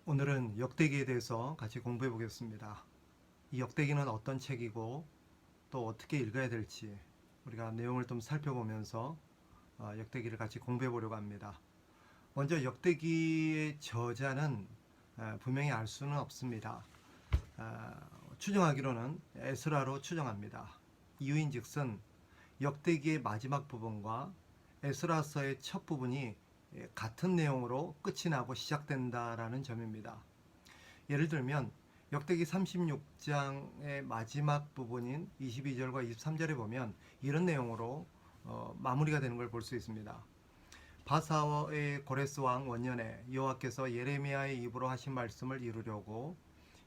오늘은 역대기에 대해서 같이 공부해 보겠습니다. 이 역대기는 어떤 책이고 또 어떻게 읽어야 될지 우리가 내용을 좀 살펴보면서 역대기를 같이 공부해 보려고 합니다. 먼저 역대기의 저자는 분명히 알 수는 없습니다. 추정하기로는 에스라로 추정합니다. 이유인즉슨 역대기의 마지막 부분과 에스라서의 첫 부분이 같은 내용으로 끝이 나고 시작된다라는 점입니다. 예를 들면 역대기 36장의 마지막 부분인 22절과 23절에 보면 이런 내용으로 마무리가 되는 걸 볼 수 있습니다. 바사의 고레스 왕 원년에 여호와께서 예레미야의 입으로 하신 말씀을 이루려고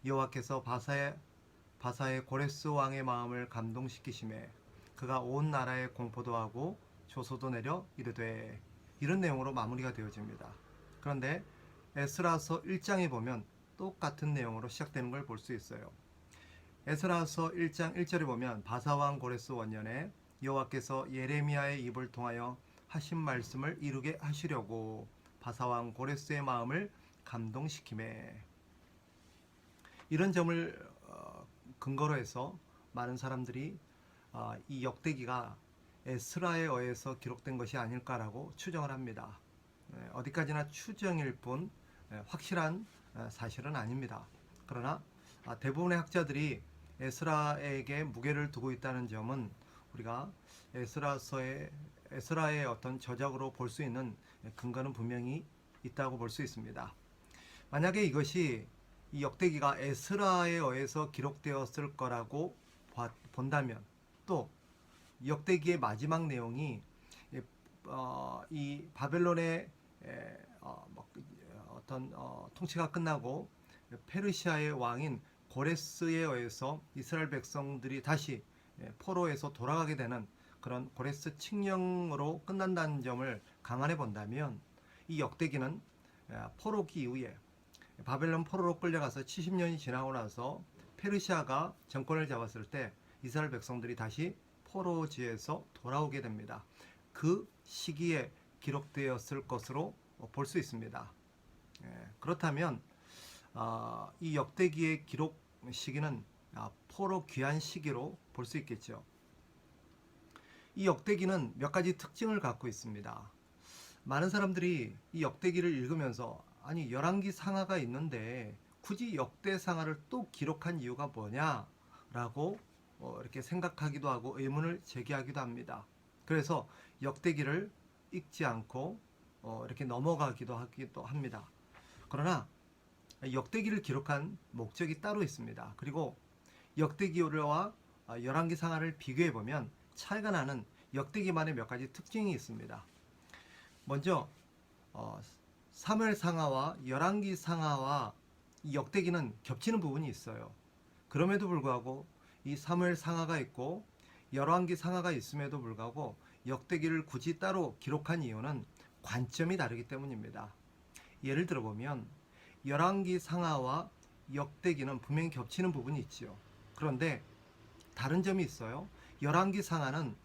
여호와께서 바사의 고레스 왕의 마음을 감동시키심에 그가 온 나라에 공포도 하고 조소도 내려 이르되, 이런 내용으로 마무리가 되어집니다. 그런데 에스라서 1장에 보면 똑같은 내용으로 시작되는 걸 볼 수 있어요. 에스라서 1장 1절에 보면 바사왕 고레스 원년에 여호와께서 예레미야의 입을 통하여 하신 말씀을 이루게 하시려고 바사왕 고레스의 마음을 감동시키매, 이런 점을 근거로 해서 많은 사람들이 이 역대기가 에스라에 의해서 기록된 것이 아닐까라고 추정을 합니다. 어디까지나 추정일 뿐 확실한 사실은 아닙니다. 그러나 대부분의 학자들이 에스라에게 무게를 두고 있다는 점은 우리가 에스라의 어떤 저작으로 볼 수 있는 근거는 분명히 있다고 볼 수 있습니다. 만약에 이것이 이 역대기가 에스라에 의해서 기록되었을 거라고 본다면, 또 역대기의 마지막 내용이 이 바벨론의 어떤 통치가 끝나고 페르시아의 왕인 고레스에 의해서 이스라엘 백성들이 다시 포로에서 돌아가게 되는 그런 고레스 칙령으로 끝난다는 점을 감안해 본다면, 이 역대기는 포로기 이후에 바벨론 포로로 끌려가서 70년이 지나고 나서 페르시아가 정권을 잡았을 때 이스라엘 백성들이 다시 포로지에서 돌아오게 됩니다. 그 시기에 기록되었을 것으로 볼 수 있습니다. 그렇다면 이 역대기의 기록 시기는 포로 귀환 시기로 볼 수 있겠죠. 이 역대기는 몇 가지 특징을 갖고 있습니다. 많은 사람들이 이 역대기를 읽으면서 아니 열왕기 상하가 있는데 굳이 역대 상하를 또 기록한 이유가 뭐냐라고 이렇게 생각하기도 하고 의문을 제기하기도 합니다. 그래서 역대기를 읽지 않고 이렇게 넘어가기도 합니다. 그러나 역대기를 기록한 목적이 따로 있습니다. 그리고 역대기와 열왕기 상하를 비교해 보면 차이가 나는 역대기만의 몇 가지 특징이 있습니다. 먼저 사무엘 상하와 열왕기 상하와 이 역대기는 겹치는 부분이 있어요. 그럼에도 불구하고 이 사무엘 상하가 있고 열왕기 상하가 있음에도 불구하고 역대기를 굳이 따로 기록한 이유는 관점이 다르기 때문입니다. 예를 들어 보면 열왕기 상하와 역대기는 분명히 겹치는 부분이 있지요. 그런데 다른 점이 있어요. 열왕기 상하는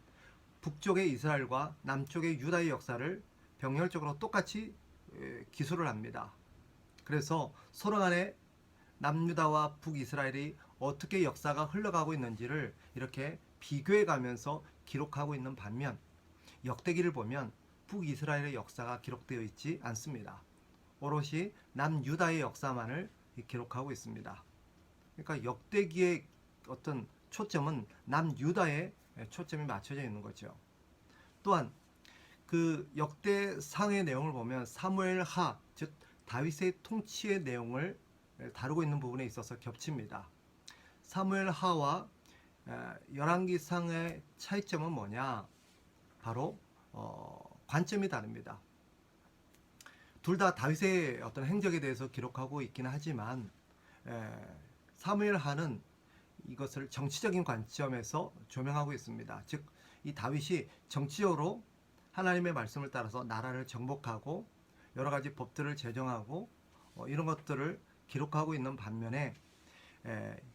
북쪽의 이스라엘과 남쪽의 유다의 역사를 병렬적으로 똑같이 기술을 합니다. 그래서 서로 간에 남유다와 북이스라엘이 어떻게 역사가 흘러가고 있는지를 이렇게 비교해 가면서 기록하고 있는 반면, 역대기를 보면 북이스라엘의 역사가 기록되어 있지 않습니다. 오롯이 남유다의 역사만을 기록하고 있습니다. 그러니까 역대기의 어떤 초점은 남유다에 초점이 맞춰져 있는 거죠. 또한 그 역대상의 내용을 보면 사무엘하, 즉 다윗의 통치의 내용을 다루고 있는 부분에 있어서 겹칩니다. 사무엘하와 열왕기상의 차이점은 뭐냐? 바로 관점이 다릅니다. 둘 다 다윗의 어떤 행적에 대해서 기록하고 있기는 하지만 사무엘하는 이것을 정치적인 관점에서 조명하고 있습니다. 즉, 이 다윗이 정치적으로 하나님의 말씀을 따라서 나라를 정복하고 여러 가지 법들을 제정하고 이런 것들을 기록하고 있는 반면에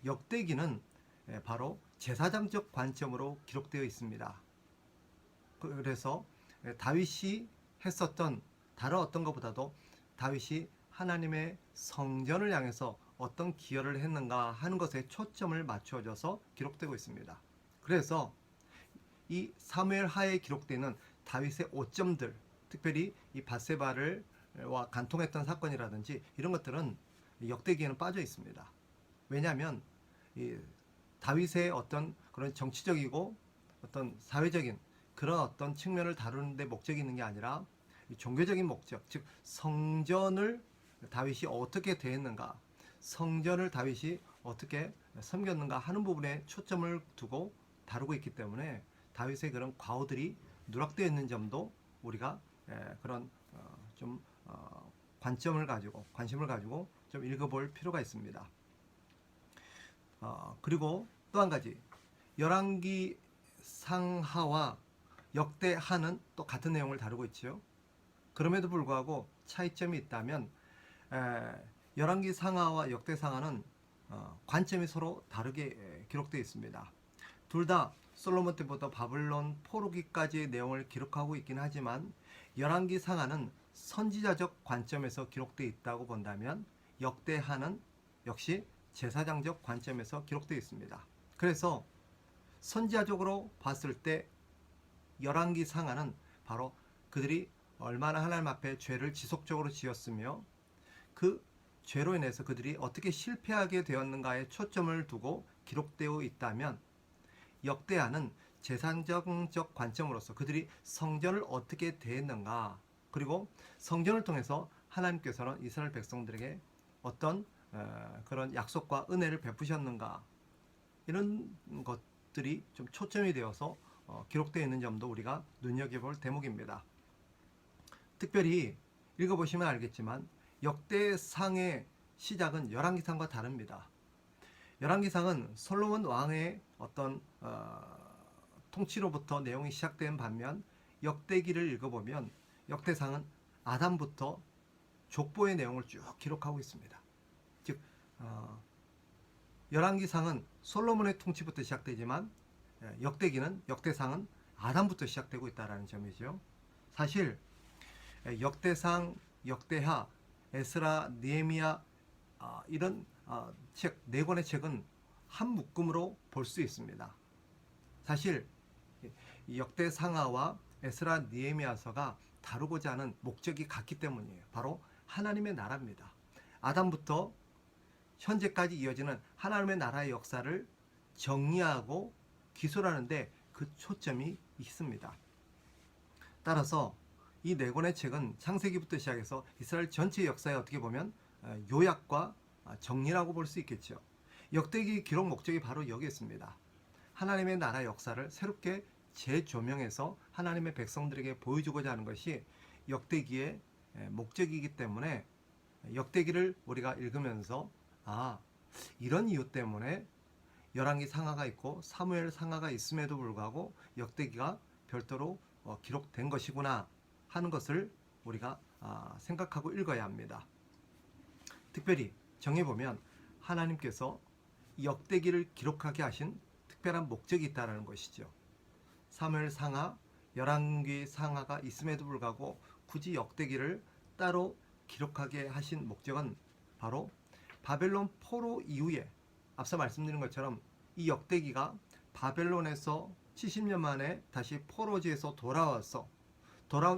역대기는 바로 제사장적 관점으로 기록되어 있습니다. 그래서 다윗이 했었던 다른 어떤 것보다도 다윗이 하나님의 성전을 향해서 어떤 기여를 했는가 하는 것에 초점을 맞춰져서 기록되고 있습니다. 그래서 이 사무엘 하에 기록되는 다윗의 오점들, 특별히 이 밧세바와 간통했던 사건이라든지 이런 것들은 역대기에는 빠져 있습니다. 왜냐하면 이 다윗의 어떤 그런 정치적이고 어떤 사회적인 그런 어떤 측면을 다루는 데 목적이 있는 게 아니라 종교적인 목적, 즉 성전을 다윗이 어떻게 대했는가, 성전을 다윗이 어떻게 섬겼는가 하는 부분에 초점을 두고 다루고 있기 때문에 다윗의 그런 과오들이 누락되어 있는 점도 우리가 그런 좀 관점을 가지고 관심을 가지고 좀 읽어볼 필요가 있습니다. 그리고 또 한 가지, 열왕기 상하와 역대하는 또 같은 내용을 다루고 있지요. 그럼에도 불구하고 차이점이 있다면 열왕기 상하와 역대 상하는 관점이 서로 다르게 기록되어 있습니다. 둘 다 솔로몬 때부터 바벨론 포로기까지의 내용을 기록하고 있긴 하지만 열왕기 상하는 선지자적 관점에서 기록되어 있다고 본다면 역대하는 역시 제사장적 관점에서 기록되어 있습니다. 그래서 선지자적으로 봤을 때 열왕기 상하는 바로 그들이 얼마나 하나님 앞에 죄를 지속적으로 지었으며 그 죄로 인해서 그들이 어떻게 실패하게 되었는가에 초점을 두고 기록되어 있다면 역대하는 제사장적 관점으로서 그들이 성전을 어떻게 대했는가, 그리고 성전을 통해서 하나님께서는 이스라엘 백성들에게 어떤 그런 약속과 은혜를 베푸셨는가, 이런 것들이 좀 초점이 되어서 기록되어 있는 점도 우리가 눈여겨볼 대목입니다. 특별히 읽어보시면 알겠지만 역대상의 시작은 열왕기상과 다릅니다. 열왕기상은 솔로몬 왕의 어떤 통치로부터 내용이 시작된 반면 역대기를 읽어보면 역대상은 아담부터 족보의 내용을 쭉 기록하고 있습니다. 즉 열왕기상은 솔로몬의 통치부터 시작되지만 역대상은 아담부터 시작되고 있다는 점이죠. 사실 역대상, 역대하, 에스라, 느헤미야 이런 책, 네 권의 책은 한 묶음으로 볼 수 있습니다. 사실 역대상하와 에스라, 느헤미야서가 다루고자 하는 목적이 같기 때문이에요. 바로 하나님의 나라입니다. 아담부터 현재까지 이어지는 하나님의 나라의 역사를 정리하고 기술하는데 그 초점이 있습니다. 따라서 이 네 권의 책은 창세기부터 시작해서 이스라엘 전체 역사에 어떻게 보면 요약과 정리라고 볼 수 있겠죠. 역대기 기록 목적이 바로 여기 있습니다. 하나님의 나라 역사를 새롭게 재조명해서 하나님의 백성들에게 보여주고자 하는 것이 역대기의 목적이기 때문에 역대기를 우리가 읽으면서 이런 이유 때문에 열왕기 상하가 있고 사무엘 상하가 있음에도 불구하고 역대기가 별도로 기록된 것이구나 하는 것을 우리가 생각하고 읽어야 합니다. 특별히 정해보면 하나님께서 역대기를 기록하게 하신 특별한 목적이 있다는 것이죠. 사무엘 상하, 열왕기 상하가 있음에도 불구하고 굳이 역대기를 따로 기록하게 하신 목적은 바로 바벨론 포로 이후에 앞서 말씀드린 것처럼 이 역대기가 바벨론에서 70년 만에 다시 포로지에서 돌아온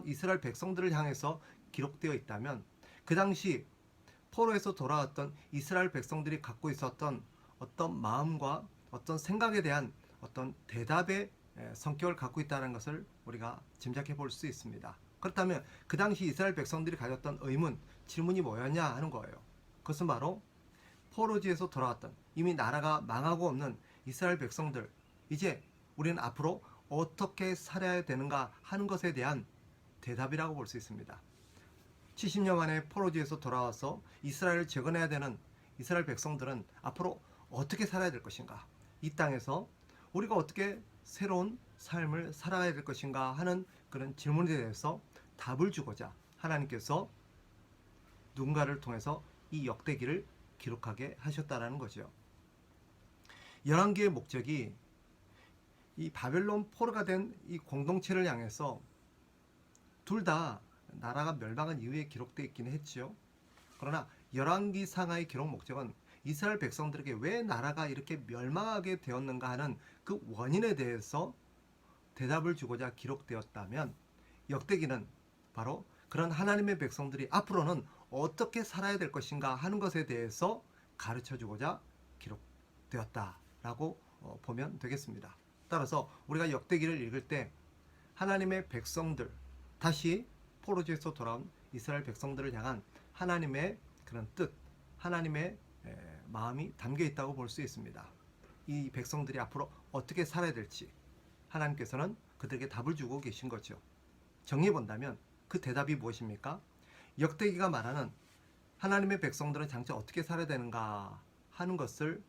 이스라엘 백성들을 향해서 기록되어 있다면 그 당시 포로에서 돌아왔던 이스라엘 백성들이 갖고 있었던 어떤 마음과 어떤 생각에 대한 어떤 대답의 성격을 갖고 있다는 것을 우리가 짐작해 볼 수 있습니다. 그렇다면 그 당시 이스라엘 백성들이 가졌던 의문, 질문이 뭐였냐 하는 거예요. 그것은 바로 포로지에서 돌아왔던 이미 나라가 망하고 없는 이스라엘 백성들, 이제 우리는 앞으로 어떻게 살아야 되는가 하는 것에 대한 대답이라고 볼 수 있습니다. 70년 만에 포로지에서 돌아와서 이스라엘을 재건해야 되는 이스라엘 백성들은 앞으로 어떻게 살아야 될 것인가, 이 땅에서 우리가 어떻게 새로운 삶을 살아야 될 것인가 하는 그런 질문에 대해서 답을 주고자 하나님께서 누군가를 통해서 이 역대기를 기록하게 하셨다라는 거죠. 열왕기의 목적이 이 바벨론 포로가 된 이 공동체를 향해서 둘 다 나라가 멸망한 이후에 기록되어 있기는 했죠. 그러나 열왕기 상하의 기록 목적은 이스라엘 백성들에게 왜 나라가 이렇게 멸망하게 되었는가 하는 그 원인에 대해서 대답을 주고자 기록되었다면, 역대기는 바로 그런 하나님의 백성들이 앞으로는 어떻게 살아야 될 것인가 하는 것에 대해서 가르쳐 주고자 기록되었다라고 보면 되겠습니다. 따라서 우리가 역대기를 읽을 때 하나님의 백성들, 다시 포로지에서 돌아온 이스라엘 백성들을 향한 하나님의 그런 뜻, 하나님의 마음이 담겨 있다고 볼 수 있습니다. 이 백성들이 앞으로 어떻게 살아야 될지 하나님께서는 그들에게 답을 주고 계신 거죠. 정리해 본다면 그 대답이 무엇입니까? 역대기가 말하는 하나님의 백성들은 장차 어떻게 살아야 되는가 하는 것을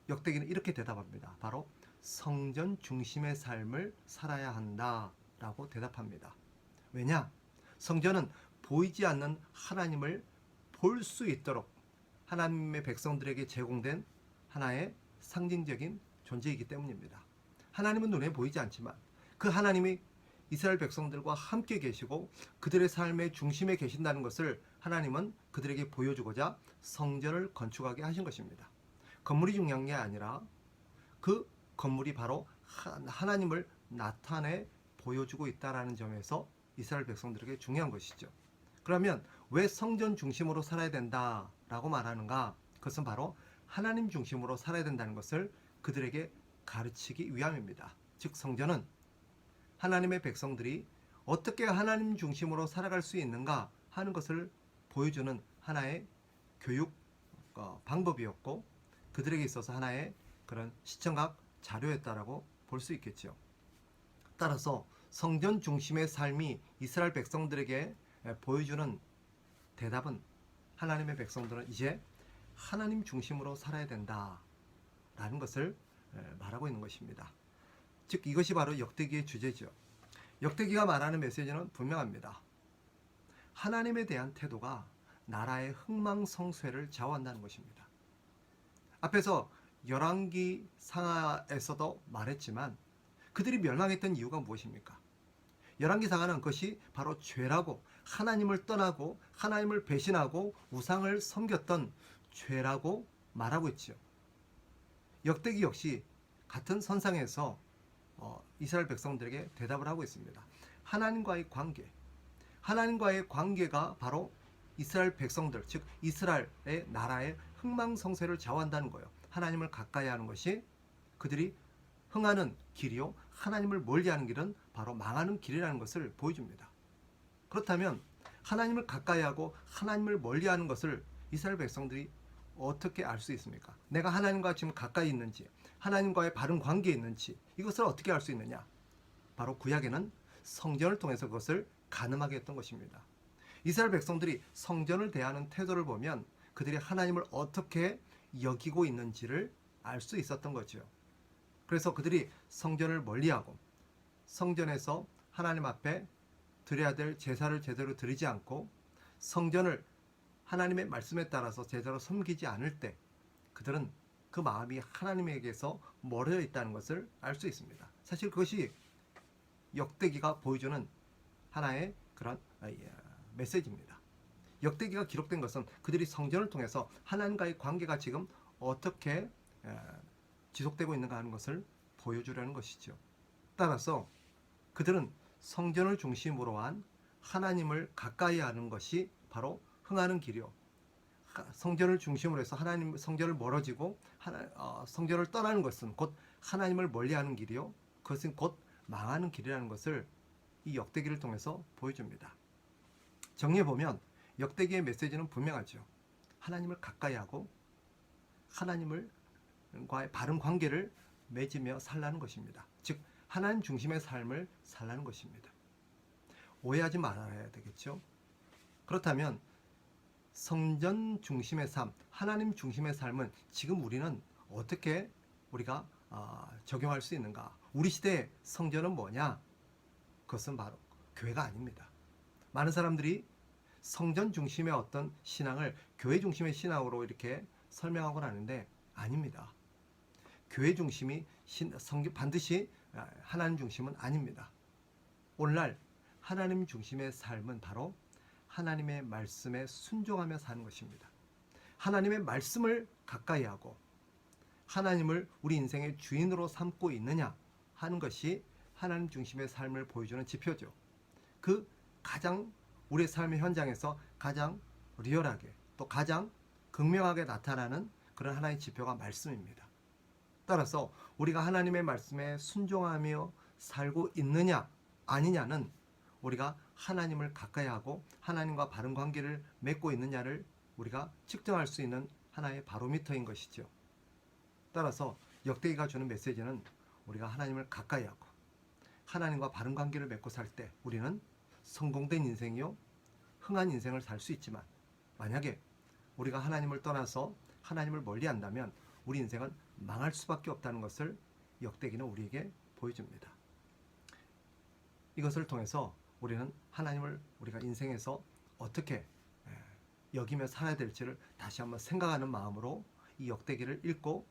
역대기는 이렇게 대답합니다. 바로 성전 중심의 삶을 살아야 한다라고 대답합니다. 왜냐? 성전은 보이지 않는 하나님을 볼 수 있도록 하나님의 백성들에게 제공된 하나의 상징적인 존재이기 때문입니다. 하나님은 눈에 보이지 않지만 그 하나님이 이스라엘 백성들과 함께 계시고 그들의 삶의 중심에 계신다는 것을 하나님은 그들에게 보여주고자 성전을 건축하게 하신 것입니다. 건물이 중요한 게 아니라 그 건물이 바로 하나님을 나타내 보여주고 있다는 점에서 이스라엘 백성들에게 중요한 것이죠. 그러면 왜 성전 중심으로 살아야 된다라고 말하는가? 그것은 바로 하나님 중심으로 살아야 된다는 것을 그들에게 가르치기 위함입니다. 즉 성전은 하나님의 백성들이 어떻게 하나님 중심으로 살아갈 수 있는가 하는 것을 보여주는 하나의 교육 방법이었고, 그들에게 있어서 하나의 그런 시청각 자료였다라고 볼 수 있겠죠. 따라서 성전 중심의 삶이 이스라엘 백성들에게 보여주는 대답은, 하나님의 백성들은 이제 하나님 중심으로 살아야 된다라는 것을 말하고 있는 것입니다. 즉 이것이 바로 역대기의 주제죠. 역대기가 말하는 메시지는 분명합니다. 하나님에 대한 태도가 나라의 흥망성쇠를 좌우한다는 것입니다. 앞에서 열왕기 상하에서도 말했지만 그들이 멸망했던 이유가 무엇입니까? 열왕기 상하는 그것이 바로 죄라고, 하나님을 떠나고 하나님을 배신하고 우상을 섬겼던 죄라고 말하고 있죠. 역대기 역시 같은 선상에서 이스라엘 백성들에게 대답을 하고 있습니다. 하나님과의 관계가 바로 이스라엘 백성들, 즉 이스라엘의 나라의 흥망성쇠를 좌우한다는 거예요. 하나님을 가까이 하는 것이 그들이 흥하는 길이요, 하나님을 멀리하는 길은 바로 망하는 길이라는 것을 보여줍니다. 그렇다면 하나님을 가까이 하고 하나님을 멀리하는 것을 이스라엘 백성들이 어떻게 알 수 있습니까? 내가 하나님과 지금 가까이 있는지, 하나님과의 바른 관계에 있는지, 이것을 어떻게 알 수 있느냐? 바로 구약에는 성전을 통해서 그것을 가늠하게 했던 것입니다. 이스라엘 백성들이 성전을 대하는 태도를 보면 그들이 하나님을 어떻게 여기고 있는지를 알 수 있었던 거죠. 그래서 그들이 성전을 멀리하고 성전에서 하나님 앞에 드려야 될 제사를 제대로 드리지 않고 성전을 하나님의 말씀에 따라서 제대로 섬기지 않을 때 그들은 그 마음이 하나님에게서 멀어져 있다는 것을 알 수 있습니다. 사실 그것이 역대기가 보여주는 하나의 그런 메시지입니다. 역대기가 기록된 것은 그들이 성전을 통해서 하나님과의 관계가 지금 어떻게 지속되고 있는가 하는 것을 보여주려는 것이죠. 따라서 그들은 성전을 중심으로 한 하나님을 가까이 하는 것이 바로 흥하는 길이요, 성전을 중심으로 해서 하나님 성전을 멀어지고 성전을 떠나는 것은 곧 하나님을 멀리하는 길이요, 그것은 곧 망하는 길이라는 것을 이 역대기를 통해서 보여줍니다. 정리해보면 역대기의 메시지는 분명하죠. 하나님을 가까이 하고 하나님과의 바른 관계를 맺으며 살라는 것입니다. 즉 하나님 중심의 삶을 살라는 것입니다. 오해하지 말아야 되겠죠. 그렇다면 성전 중심의 삶, 하나님 중심의 삶은 지금 우리는 어떻게 우리가 적용할 수 있는가? 우리 시대의 성전은 뭐냐? 그것은 바로 교회가 아닙니다. 많은 사람들이 성전 중심의 어떤 신앙을 교회 중심의 신앙으로 이렇게 설명하곤 하는데 아닙니다. 교회 중심이 반드시 하나님 중심은 아닙니다. 오늘날 하나님 중심의 삶은 바로 하나님의 말씀에 순종하며 사는 것입니다. 하나님의 말씀을 가까이 하고 하나님을 우리 인생의 주인으로 삼고 있느냐 하는 것이 하나님 중심의 삶을 보여주는 지표죠. 그 가장 우리의 삶의 현장에서 가장 리얼하게 또 가장 극명하게 나타나는 그런 하나의 지표가 말씀입니다. 따라서 우리가 하나님의 말씀에 순종하며 살고 있느냐 아니냐는 우리가 하나님을 가까이 하고 하나님과 바른 관계를 맺고 있느냐를 우리가 측정할 수 있는 하나의 바로미터인 것이죠. 따라서 역대기가 주는 메시지는 우리가 하나님을 가까이 하고 하나님과 바른 관계를 맺고 살 때 우리는 성공된 인생이요 흥한 인생을 살 수 있지만, 만약에 우리가 하나님을 떠나서 하나님을 멀리한다면 우리 인생은 망할 수밖에 없다는 것을 역대기는 우리에게 보여줍니다. 이것을 통해서 우리는 하나님을 우리가 인생에서 어떻게 여기며 살아야 될지를 다시 한번 생각하는 마음으로 이 역대기를 읽고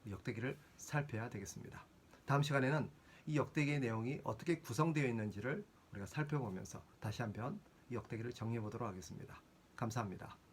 역대기를 살펴야 되겠습니다. 다음 시간에는 이 역대기의 내용이 어떻게 구성되어 있는지를 우리가 살펴보면서 다시 한번 이 역대기를 정리해 보도록 하겠습니다. 감사합니다.